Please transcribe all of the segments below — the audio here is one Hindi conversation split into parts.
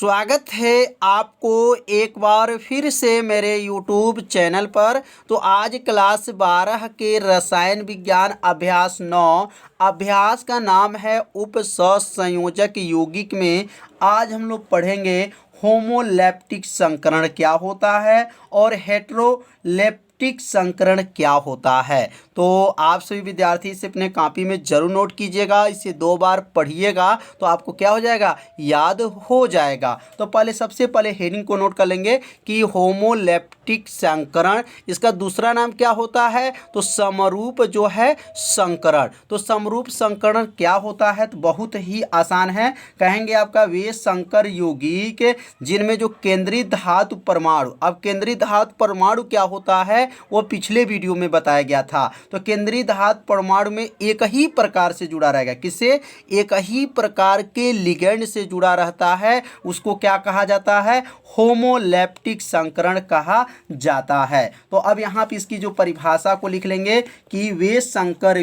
स्वागत है आपको एक बार फिर से मेरे YouTube चैनल पर। तो आज क्लास 12 के रसायन विज्ञान अभ्यास 9 अभ्यास का नाम है उप सहसंयोजक यौगिक में आज हम लोग पढ़ेंगे होमोलैप्टिक संकरण क्या होता है और हेटेरोलैप्टिक संकरण क्या होता है। तो आप सभी विद्यार्थी इसे अपने कॉपी में जरूर नोट कीजिएगा, इसे 2 बार पढ़िएगा तो आपको क्या हो जाएगा, याद हो जाएगा। तो पहले सबसे पहले हेडिंग को नोट कर लेंगे कि होमोलैप्टिक संकरण, इसका दूसरा नाम क्या होता है तो समरूप जो है संकरण। तो समरूप संकरण क्या होता है तो बहुत ही आसान है, कहेंगे आपका वे संकर यौगिक जिनमें जो केंद्रीय धातु परमाणु, अब केंद्रीय धातु परमाणु क्या होता है वो पिछले वीडियो में बताया गया था। तो केंद्रीय धातु परमाणु में एक ही प्रकार से जुड़ा रहेगा, किससे, एक ही प्रकार के लिगेंड से जुड़ा रहता है, उसको क्या कहा जाता है, होमोलैप्टिक संकरण कहा जाता है। तो अब यहाँ पे इसकी जो परिभाषा को लिख लेंगे कि वे संकर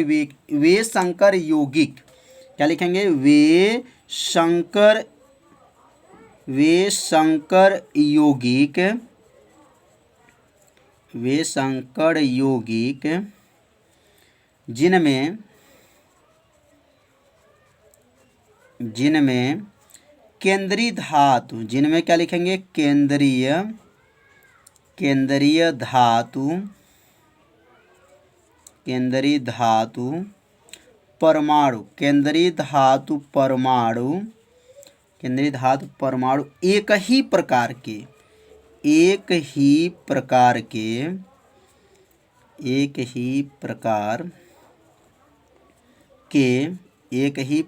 यौगिक, क्या लिखेंगे, वे संकर यौगिक जिनमें केंद्रीय धातु, जिनमें क्या लिखेंगे, केंद्रीय धातु परमाणु एक ही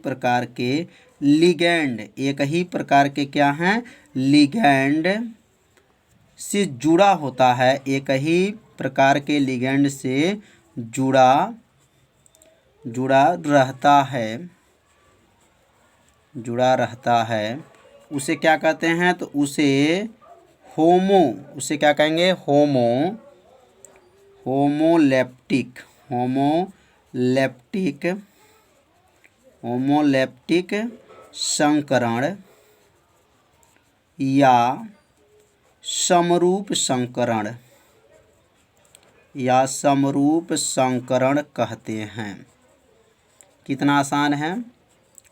प्रकार के लिगेंड, एक ही प्रकार के क्या हैं, लिगेंड से जुड़ा होता है, एक ही प्रकार के लिगेंड से जुड़ा रहता है, उसे क्या कहते हैं तो उसे क्या कहेंगे, होमोलैप्टिक संकरण या समरूप संकरण कहते हैं। कितना आसान है,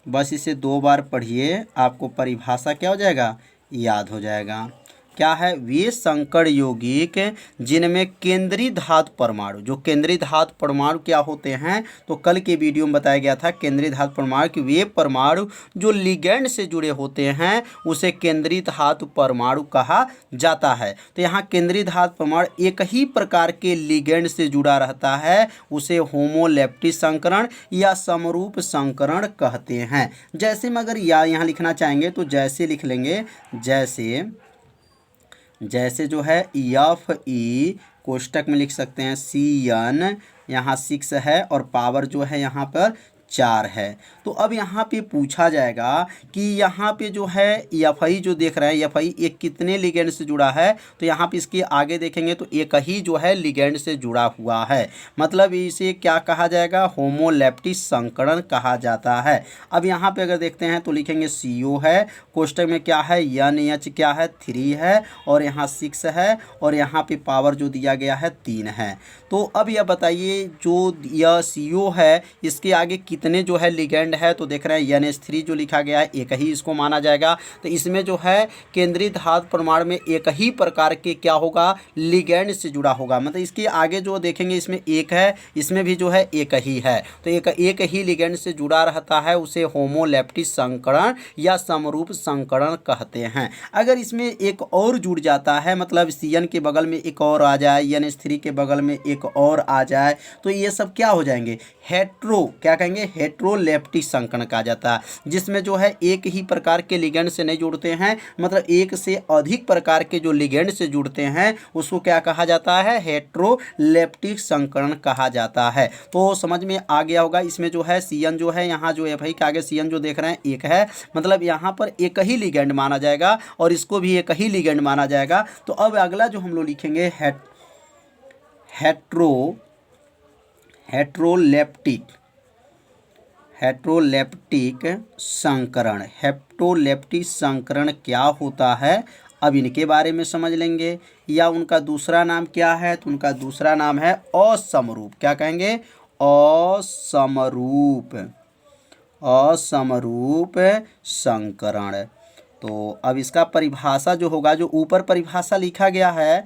बस इसे 2 बार पढ़िए, आपको परिभाषा क्या हो जाएगा, याद हो जाएगा। क्या है, वे संकर यौगिक जिनमें केंद्रीय धातु परमाणु, जो केंद्रीय धातु परमाणु क्या होते हैं तो कल के वीडियो में बताया गया था, केंद्रीय धातु परमाणु कि वे परमाणु जो लिगेंड से जुड़े होते हैं उसे केंद्रीय धातु परमाणु कहा जाता है। तो यहाँ केंद्रीय धातु परमाणु एक ही प्रकार के लिगेंड से जुड़ा रहता है, उसे होमोलैप्टिक संकरण या समरूप संकरण कहते हैं। जैसे में अगर यहाँ लिखना चाहेंगे तो जैसे लिख लेंगे, जैसे जो है Fe कोष्टक में लिख सकते हैं CN, यहाँ 6 है और पावर जो है यहाँ पर 4 है। तो अब यहाँ पे पूछा जाएगा कि यहाँ पे जो है Fe जो देख रहे हैं, Fe एक कितने लिगेंड से जुड़ा है, तो यहाँ पे इसके आगे देखेंगे तो एक ही जो है लिगेंड से जुड़ा हुआ है, मतलब इसे क्या कहा जाएगा, होमोलैप्टिक संकरण कहा जाता है। अब यहाँ पे अगर देखते हैं तो लिखेंगे CO है, कोष्टक में क्या है NH क्या है 3 है और यहाँ 6 है और यहाँ पे पावर जो दिया गया है 3 है। तो अब यह बताइए जो यह CO है इसके आगे कितने जो है लिगेंड है, तो देख रहे हैं NH3 जो लिखा गया है एक ही इसको माना जाएगा। तो इसमें जो है केंद्रीय धातु परमाणु में एक ही प्रकार के क्या होगा, लिगेंड से जुड़ा होगा, मतलब इसके आगे जो देखेंगे इसमें एक है, इसमें भी जो है एक ही है, तो एक ही लिगेंड से जुड़ा रहता है, उसे होमोलैप्टिक संकरण या समरूप संकरण कहते हैं। अगर इसमें एक और जुड़ जाता है, मतलब CN के बगल में एक और आ जाए, NH3 के बगल में एक और आ जाए, तो ये सब क्या हो जाएंगे, क्या कहेंगे, हेटेरोलैप्टिक संकरण कहा जाता है, जिसमें जो है एक ही प्रकार के लिगेंड से नहीं जुड़ते हैं, मतलब एक से अधिक प्रकार के जो लिगेंड से जुड़ते हैं उसको क्या कहा जाता है, हेटेरोलैप्टिक संकरण कहा जाता है। तो समझ में आ गया होगा। इसमें जो है CN जो है, यहाँ जो Fe के आगे CN जो देख रहे हैं एक है, मतलब यहाँ पर एक ही लिगेंड माना जाएगा और इसको भी एक ही लिगेंड माना जाएगा। तो अब अगला जो हम लोग लिखेंगे हेटेरोलैप्टिक हेट्रोलेप्टिक संकरण। हेट्रोलेप्टिक संकरण क्या होता है, अब इनके बारे में समझ लेंगे। या उनका दूसरा नाम क्या है, तो उनका दूसरा नाम है असमरूप। क्या कहेंगे, असमरूप, असमरूप संकरण। तो अब इसका परिभाषा जो होगा, जो ऊपर परिभाषा लिखा गया है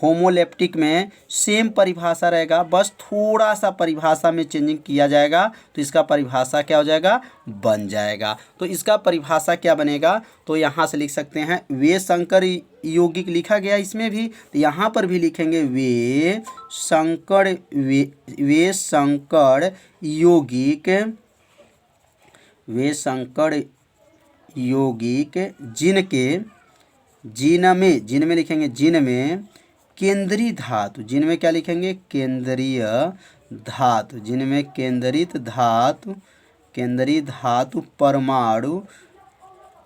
होमोलेप्टिक में, सेम परिभाषा रहेगा, बस थोड़ा सा परिभाषा में चेंजिंग किया जाएगा तो इसका परिभाषा क्या हो जाएगा, बन जाएगा। तो इसका परिभाषा क्या बनेगा, तो यहाँ से लिख सकते हैं वे संकर यौगिक लिखा गया इसमें भी, तो यहाँ पर भी लिखेंगे वे संकर, वे संकर यौगिक, वे संकर यौगिक जिनके, जिनमें लिखेंगे जिनमें केंद्रीय धातु, जिनमें क्या लिखेंगे, केंद्रीय धातु, जिनमें केंद्रित धातु, केंद्रीय धातु परमाणु।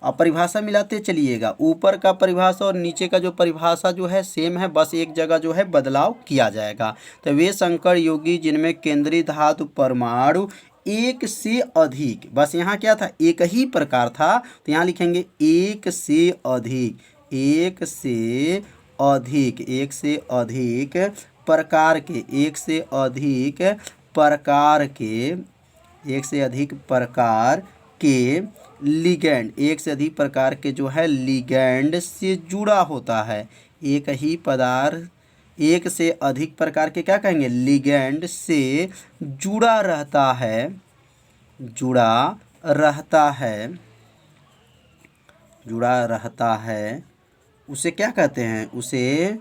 अब परिभाषा मिलाते चलिएगा, ऊपर का परिभाषा और नीचे का जो परिभाषा जो है सेम है, बस एक जगह जो है बदलाव किया जाएगा। तो वे संकर यौगिक जिनमें केंद्रीय धातु परमाणु एक से अधिक, बस यहाँ क्या था, एक ही प्रकार था, तो यहाँ लिखेंगे एक से अधिक, एक से अधिक, एक से अधिक प्रकार के, एक से अधिक प्रकार के, एक से अधिक प्रकार के लिगैंड, एक से अधिक प्रकार के जो है लिगैंड से जुड़ा होता है। एक ही पदार्थ एक से अधिक प्रकार के क्या कहेंगे, लिगैंड से जुड़ा रहता है, जुड़ा रहता है, जुड़ा रहता है, उसे क्या कहते हैं, उसे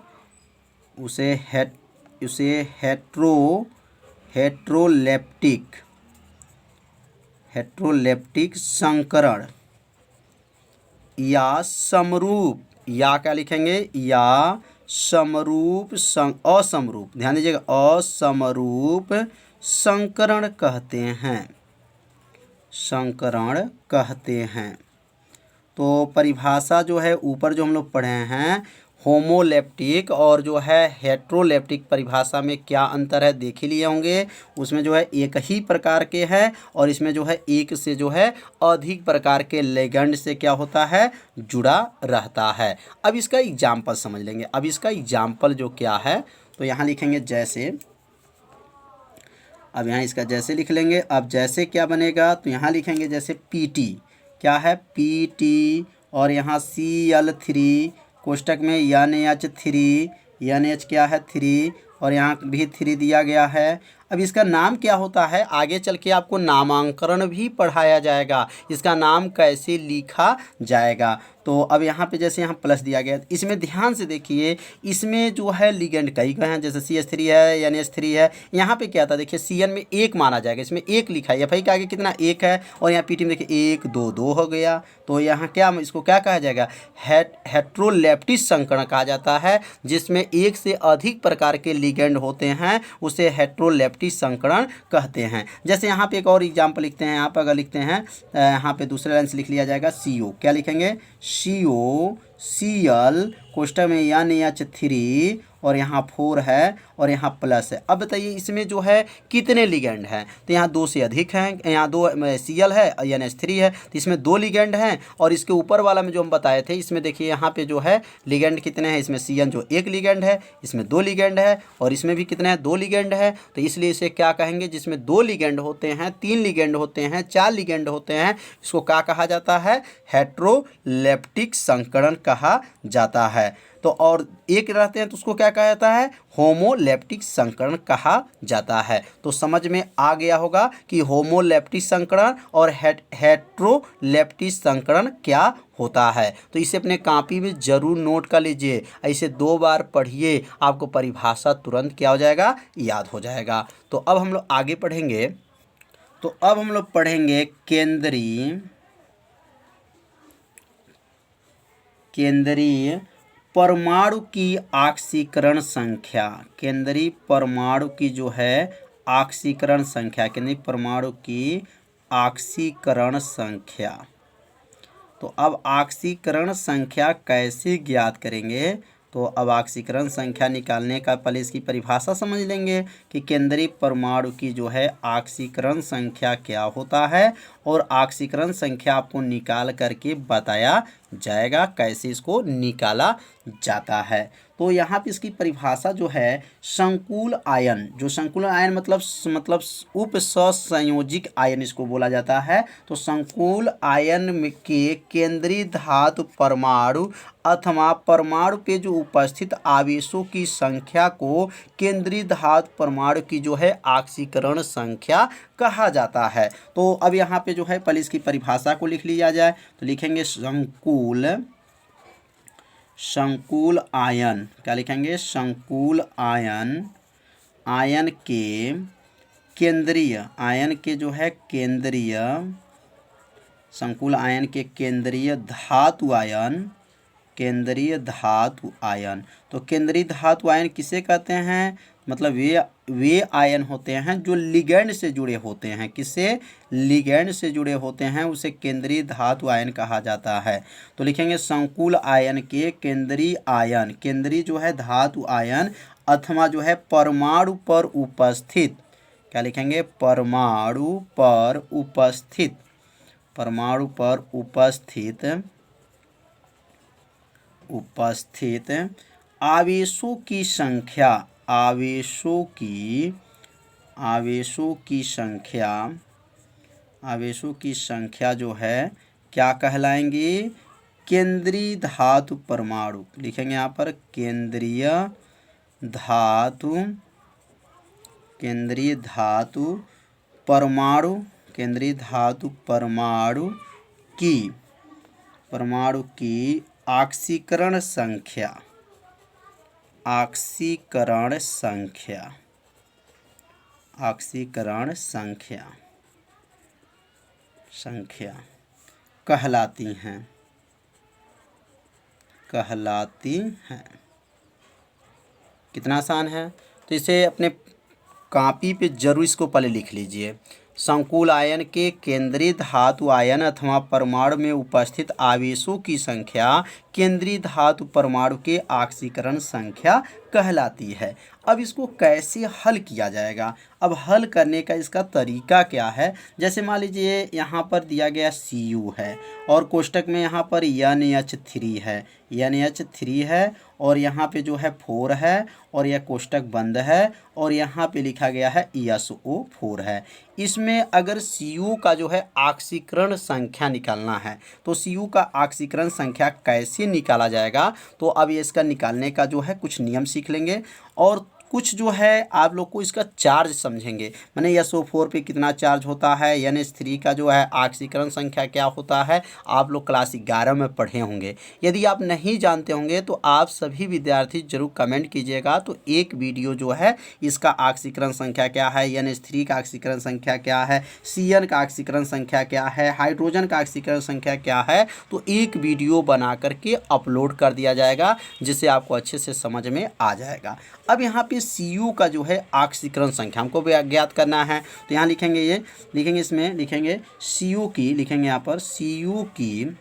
हेट्रोलेप्टिक संकरण या समरूप, या क्या लिखेंगे, या समरूप असमरूप, ध्यान दीजिएगा, असमरूप संकरण कहते हैं, संकरण कहते हैं। तो परिभाषा जो है ऊपर जो हम लोग पढ़े हैं होमोलेप्टिक और जो है हेट्रोलेप्टिक परिभाषा में क्या अंतर है देख ही लिए होंगे। उसमें जो है एक ही प्रकार के हैं और इसमें जो है एक से जो है अधिक प्रकार के लिगैंड से क्या होता है, जुड़ा रहता है। अब इसका एग्जाम्पल समझ लेंगे। अब इसका एग्जाम्पल जो क्या है, तो यहाँ लिखेंगे जैसे, अब यहाँ इसका जैसे लिख लेंगे। अब जैसे क्या बनेगा, तो यहाँ लिखेंगे जैसे PT, क्या है PT, और यहाँ Cl3 कोष्टक में NH3, NH क्या है 3, और यहाँ भी 3 दिया गया है। अब इसका नाम क्या होता है, आगे चल के आपको नामांकन भी पढ़ाया जाएगा, इसका नाम कैसे लिखा जाएगा। तो अब यहाँ पे जैसे यहाँ प्लस दिया गया, इसमें ध्यान से देखिए, इसमें जो है लिगेंड कई हैं, जैसे CH3 है, NH3 है। यहाँ पे क्या था देखिए, CN में एक माना जाएगा, इसमें एक लिखा है, FI के आगे कितना एक है, और यहाँ PT में देखिए 1 2 2 हो गया। तो यहाँ क्या, इसको क्या कहा जाएगा, हेट्रोलेप्टिक संकरण कहा जाता है, जिसमें एक से अधिक प्रकार के लिगेंड होते हैं, उसे हेट्रोलेप्टिक संकरण कहते हैं। जैसे यहाँ पे एक और एग्जाम्पल लिखते हैं, यहाँ पर अगर लिखते हैं, यहाँ पे दूसरे लाइन से लिख लिया जाएगा CO, क्या लिखेंगे CO, Cl कोष्टक में NH3, और यहाँ 4 है और यहाँ प्लस है। अब बताइए इसमें जो है कितने लिगेंड हैं, तो यहाँ 2 से अधिक हैं, यहाँ 2 Cl है और NH3 है, तो इसमें 2 लिगेंड हैं। और इसके ऊपर वाला में जो हम बताए थे, इसमें देखिए यहाँ पे जो है लिगेंड कितने हैं, इसमें CN जो 1 लिगेंड है, इसमें 2 लिगेंड है, और इसमें भी कितने हैं, 2 लिगेंड है। तो इसलिए इसे क्या कहेंगे, जिसमें 2 लिगेंड होते हैं, 3 लिगेंड होते हैं, 4 लिगेंड होते हैं, इसको क्या कहा जाता है, हेट्रोलेप्टिक संकरण कहा जाता है। तो और एक रहते हैं तो उसको क्या कहा जाता है, होमोलेप्टिक संकरण कहा जाता है। तो समझ में आ गया होगा कि होमोलेप्टिक संकरण और हेट्रोलेप्टिक संकरण क्या होता है। तो इसे अपने कॉपी में जरूर नोट कर लीजिए, ऐसे 2 बार पढ़िए, आपको परिभाषा तुरंत क्या हो जाएगा, याद हो जाएगा। तो अब हम लोग आगे पढ़ेंगे, तो अब हम लोग पढ़ेंगे केंद्रीय परमाणु की ऑक्सीकरण संख्या, केंद्रीय परमाणु की जो है ऑक्सीकरण संख्या, केंद्रीय परमाणु की ऑक्सीकरण संख्या। तो अब ऑक्सीकरण संख्या कैसे ज्ञात करेंगे, तो अब ऑक्सीकरण संख्या निकालने का पहले इसकी परिभाषा समझ लेंगे कि केंद्रीय परमाणु की जो है ऑक्सीकरण संख्या क्या होता है, और ऑक्सीकरण संख्या आपको निकाल करके बताया जाएगा कैसे इसको निकाला जाता है। तो यहाँ पे इसकी परिभाषा जो है संकुल आयन, जो संकुल आयन मतलब उप सहसंयोजिक आयन इसको बोला जाता है। तो संकुल आयन के केंद्रीय धातु परमाणु अथवा परमाणु पे जो उपस्थित आवेशों की संख्या को केंद्रीय धातु परमाणु की जो है ऑक्सीकरण संख्या कहा जाता है। तो अब यहाँ पे जो है पहले इसकी परिभाषा को लिख लिया जाए, तो लिखेंगे संकुल आयन, क्या लिखेंगे, संकुल आयन, आयन के केंद्रीय, आयन के जो है केंद्रीय, संकुल आयन के केंद्रीय धातु आयन, केंद्रीय धातु आयन। तो केंद्रीय धातु आयन किसे कहते हैं, मतलब वे आयन होते हैं जो लिगैंड से जुड़े होते हैं, किससे, लिगैंड से जुड़े होते हैं, उसे केंद्रीय धातु आयन कहा जाता है। तो लिखेंगे संकुल आयन के केंद्रीय आयन, केंद्रीय जो है धातु आयन अथवा जो है परमाणु पर उपस्थित, क्या लिखेंगे, परमाणु पर उपस्थित, परमाणु पर उपस्थित आवेशों की संख्या, आवेशों की संख्या जो है क्या कहलाएंगी, केंद्रीय धातु परमाणु, लिखेंगे यहाँ पर केंद्रीय धातु परमाणु, केंद्रीय धातु परमाणु की ऑक्सीकरण संख्या, कहलाती हैं। कितना आसान है, तो इसे अपने कॉपी पे जरूर इसको पहले लिख लीजिए। संकुल आयन के केंद्रीय धातु आयन अथवा परमाणु में उपस्थित आवेशों की संख्या केंद्रीय धातु परमाणु के ऑक्सीकरण संख्या कहलाती है। अब इसको कैसे हल किया जाएगा, अब हल करने का इसका तरीका क्या है, जैसे मान लीजिए यहाँ पर दिया गया Cu है और कोष्टक में यहाँ पर NH3 है, NH3 है और यहाँ पे जो है 4 है और यह कोष्टक बंद है और यहाँ पे लिखा गया है SO4 है। इसमें अगर Cu का जो है ऑक्सीकरण संख्या निकालना है तो Cu का ऑक्सीकरण संख्या कैसे निकाला जाएगा, तो अब ये इसका निकालने का जो है कुछ नियम सीख लेंगे और कुछ जो है आप लोग को इसका चार्ज समझेंगे, माने SO4 पे कितना चार्ज होता है, NH3 का जो है ऑक्सीकरण संख्या क्या होता है, आप लोग क्लास 11 में पढ़े होंगे। यदि आप नहीं जानते होंगे तो आप सभी विद्यार्थी जरूर कमेंट कीजिएगा, तो एक वीडियो जो है इसका ऑक्सीकरण संख्या क्या है, NH3 का ऑक्सीकरण संख्या क्या है, Cn का ऑक्सीकरण संख्या क्या है, हाइड्रोजन का ऑक्सीकरण संख्या क्या है, तो एक वीडियो बना करके अपलोड कर दिया जाएगा जिससे आपको अच्छे से समझ में आ जाएगा। अब यहाँ पे Cu का जो है ऑक्सीकरण संख्या हमको ज्ञात करना है, तो यहाँ लिखेंगे इसमें लिखेंगे Cu की, लिखेंगे यहाँ पर Cu की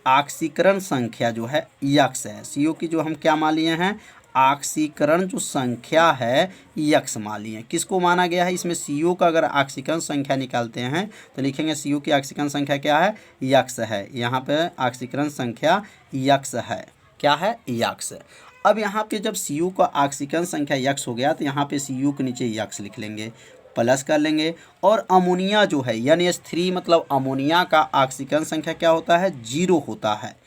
ऑक्सीकरण संख्या जो है X है। Cu की जो हम क्या मान लिए हैं, ऑक्सीकरण जो संख्या है X मान लिए। किसको माना गया है, इसमें Cu का अगर ऑक्सीकरण संख्या निकालते हैं तो लिखेंगे Cu की ऑक्सीकरण संख्या क्या है, X है। यहाँ पे ऑक्सीकरण संख्या X है, क्या है, X। अब यहाँ पे जब Cu का ऑक्सीकरण संख्या X हो गया तो यहाँ पे Cu के नीचे X लिख लेंगे, प्लस कर लेंगे। और अमोनिया जो है NH3 मतलब अमोनिया का ऑक्सीकरण संख्या क्या होता है, 0 होता है।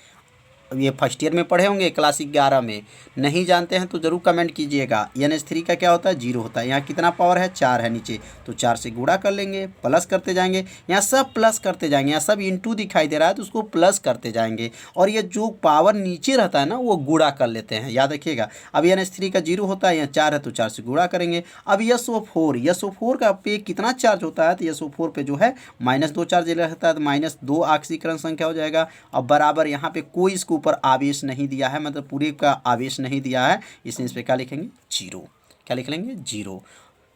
ये फर्स्ट ईयर में पढ़े होंगे, क्लास 11 में। नहीं जानते हैं तो ज़रूर कमेंट कीजिएगा। NH3 का क्या होता है, 0 होता है। यहाँ कितना पावर है, 4 है नीचे, तो 4 से गुणा कर लेंगे, प्लस करते जाएंगे। यहाँ सब प्लस करते जाएंगे, यहाँ सब इंटू दिखाई दे रहा है तो उसको प्लस करते जाएंगे और ये जो पावर नीचे रहता है ना वो गुणा कर लेते हैं, याद रखिएगा। अब NH3 का 0 होता है, यहाँ 4 है तो 4 से गुणा करेंगे। अब SO4 का पे कितना चार्ज होता है, तो SO4 पे जो है -2 चार्ज रहता है, तो -2 ऑक्सीकरण संख्या हो जाएगा। अब बराबर यहाँ पे कोई इसको ऊपर आवेश नहीं दिया है, मतलब पूरे का आवेश नहीं दिया है, इसलिए इस पे क्या लिखेंगे, 0। क्या लिख लेंगे, 0।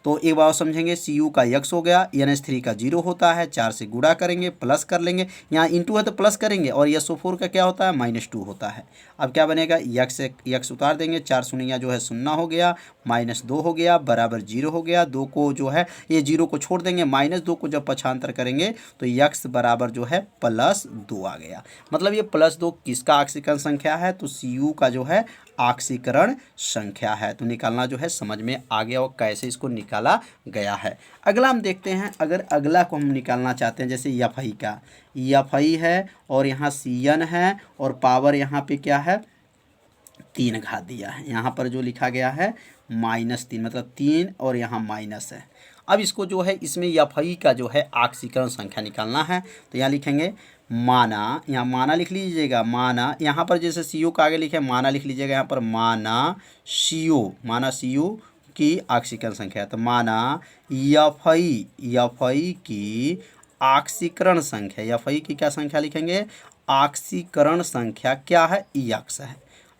तो एक बार समझेंगे, Cu का x हो गया, NH3 का 0 होता है, 4 से गुणा करेंगे, प्लस कर लेंगे, यहाँ इंटू है तो प्लस करेंगे, और SO4 का क्या होता है -2 होता है। अब क्या बनेगा, x उतार देंगे, 4 शून्य जो है 0 हो गया, -2 हो गया, बराबर 0 हो गया। 2 को जो है ये 0 को छोड़ देंगे, -2 को जब पक्षांतर करेंगे तो x बराबर जो है +2 आ गया। मतलब ये +2 किसका आक्सीकरण संख्या है, तो Cu का जो है आक्सीकरण संख्या है। तो निकालना जो है समझ में आ गया और कैसे इसको निकाला गया है। अगला हम देखते हैं, अगर अगला को हम निकालना चाहते हैं, जैसे Fi का, Fi है और यहाँ Cn है और पावर यहाँ पे क्या है 3 घात दिया है, यहाँ पर जो लिखा गया है -3, मतलब 3 और यहाँ माइनस है। अब इसको जो है इसमें Fi का जो है आक्सीकरण संख्या निकालना है, तो यहाँ लिखेंगे माना, यहाँ माना लिख लीजिएगा, माना, यहाँ पर जैसे Cu का आगे लिखे माना लिख लीजिएगा, यहाँ पर माना Cu की आक्सीकरण संख्या है। तो माना Fi की आक्सीकरण संख्या, Fi की क्या संख्या लिखेंगे, आक्सीकरण संख्या क्या है, x है।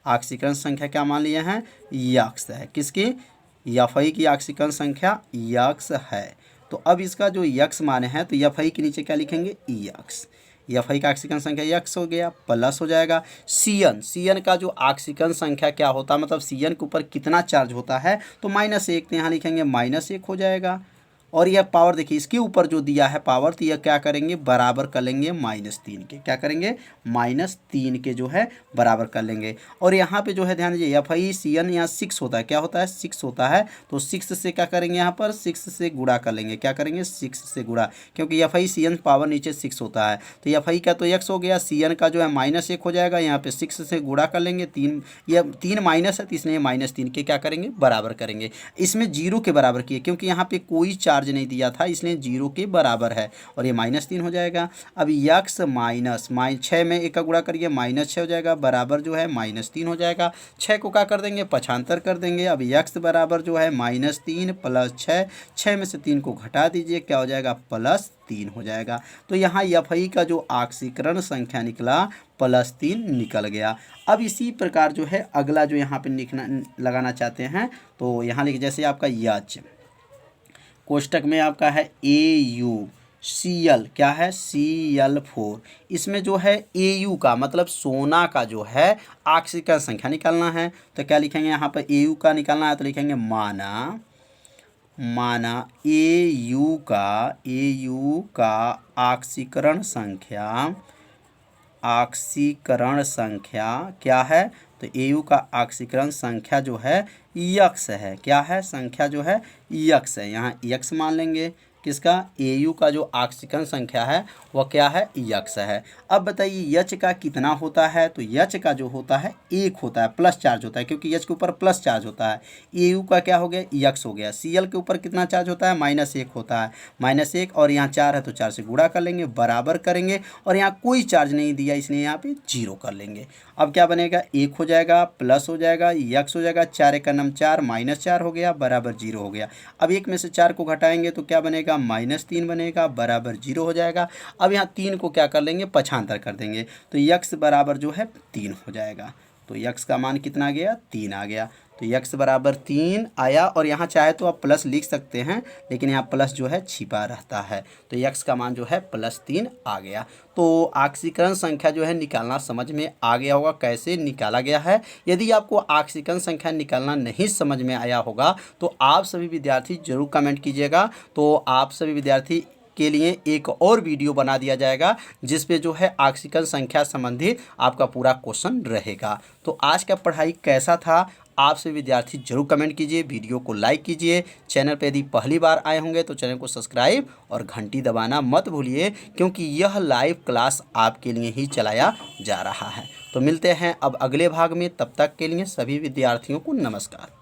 आक्सीकरण संख्या क्या मान लिए हैं, x है। किसकी, Fi की आक्सीकरण संख्या x है। तो अब इसका जो x माने हैं तो Fi के नीचे क्या लिखेंगे, x। Fi का आक्सीकरण संख्या x हो गया, प्लस हो जाएगा Cn का जो आक्सीकरण संख्या क्या होता है, मतलब Cn के ऊपर कितना चार्ज होता है, तो -1, तो यहाँ लिखेंगे -1 हो जाएगा। और यह पावर देखिए इसके ऊपर जो दिया है पावर, तो यह क्या करेंगे, बराबर कर लेंगे -3 के, क्या करेंगे, -3 के जो है बराबर कर लेंगे। और यहाँ पे जो है ध्यान दीजिए, Fi Cn यहाँ 6 होता है, क्या होता है, 6 होता है, तो 6 से क्या करेंगे, यहाँ पर 6 से गुणा कर लेंगे, क्या करेंगे, 6 से गुणा, क्योंकि Fi Cn पावर नीचे 6 होता है। तो Fi का तो x हो गया, Cn का जो है -1 हो जाएगा, यहाँ पे 6 से गुणा कर लेंगे, 3, यह 3 माइनस है तो इसलिए -3 के क्या करेंगे, बराबर करेंगे। इसमें 0 के बराबर किए, क्योंकि यहाँ पे कोई चार्ज नहीं दिया था, इसलिए 0 के बराबर है, और ये -3 हो जाएगा। अब x माइनस 6 में 1 का गुणा करिए, -6 हो जाएगा, बराबर जो है -3 हो जाएगा। 6 को क्या कर देंगे, पक्षांतर कर देंगे। अब x बराबर जो है -3 + 6, 6 में से 3 को घटा दीजिए, क्या हो जाएगा, +3 हो जाएगा। तो यहाँ Fi का जो आक्सीकरण संख्या निकला +3 निकल गया। अब इसी प्रकार जो है अगला जो यहाँ पे लिखना लगाना चाहते हैं, तो यहाँ लिख, जैसे आपका H कोष्टक में आपका है AuCl, क्या है, Cl4, इसमें जो है Au का मतलब सोना का जो है आक्सीकरण संख्या निकालना है। तो क्या लिखेंगे, यहाँ पर Au का निकालना है, तो लिखेंगे माना Au का आक्सीकरण संख्या क्या है, तो Au का आक्सीकरण संख्या जो है x है, क्या है, संख्या जो है x है, यहाँ x मान लेंगे। किसका, Au का जो आक्सीकरण संख्या है वह क्या है, x है। अब बताइए H का कितना होता है, तो H का जो होता है 1 होता है, प्लस चार्ज होता है, क्योंकि H के ऊपर प्लस चार्ज होता है। Au का क्या हो गया, x हो गया। Cl के ऊपर कितना चार्ज होता है, -1 होता है, -1, और यहाँ 4 है तो 4 से गुणा कर लेंगे, बराबर करेंगे, और यहाँ कोई चार्ज नहीं दिया इसलिए यहाँ पे 0 कर लेंगे। अब क्या बनेगा, 1 हो जाएगा, प्लस हो जाएगा, x हो जाएगा, 4 × 4 -4 हो गया, बराबर 0 हो गया। अब 1 में से 4 को घटाएंगे तो क्या बनेगा, -3 बनेगा, बराबर 0 हो जाएगा। अब यहाँ 3 को क्या कर लेंगे, पक्षांतर कर देंगे, तो x बराबर जो है 3 हो जाएगा। तो x का मान कितना आ गया, 3 आ गया। तो x बराबर 3 आया, और यहाँ चाहे तो आप प्लस लिख सकते हैं, लेकिन यहाँ प्लस जो है छिपा रहता है, तो x का मान जो है +3 आ गया। तो आक्सीकरण संख्या जो है निकालना समझ में आ गया होगा, कैसे निकाला गया है। यदि आपको आक्सीकरण संख्या निकालना नहीं समझ में आया होगा तो आप सभी विद्यार्थी जरूर कमेंट कीजिएगा, तो आप सभी विद्यार्थी के लिए एक और वीडियो बना दिया जाएगा जिस पे जो है आक्सीकरण संख्या संबंधित आपका पूरा क्वेश्चन रहेगा। तो आज का पढ़ाई कैसा था, आपसे विद्यार्थी जरूर कमेंट कीजिए, वीडियो को लाइक कीजिए। चैनल पे यदि पहली बार आए होंगे तो चैनल को सब्सक्राइब और घंटी दबाना मत भूलिए, क्योंकि यह लाइव क्लास आपके लिए ही चलाया जा रहा है। तो मिलते हैं अब अगले भाग में, तब तक के लिए सभी विद्यार्थियों को नमस्कार।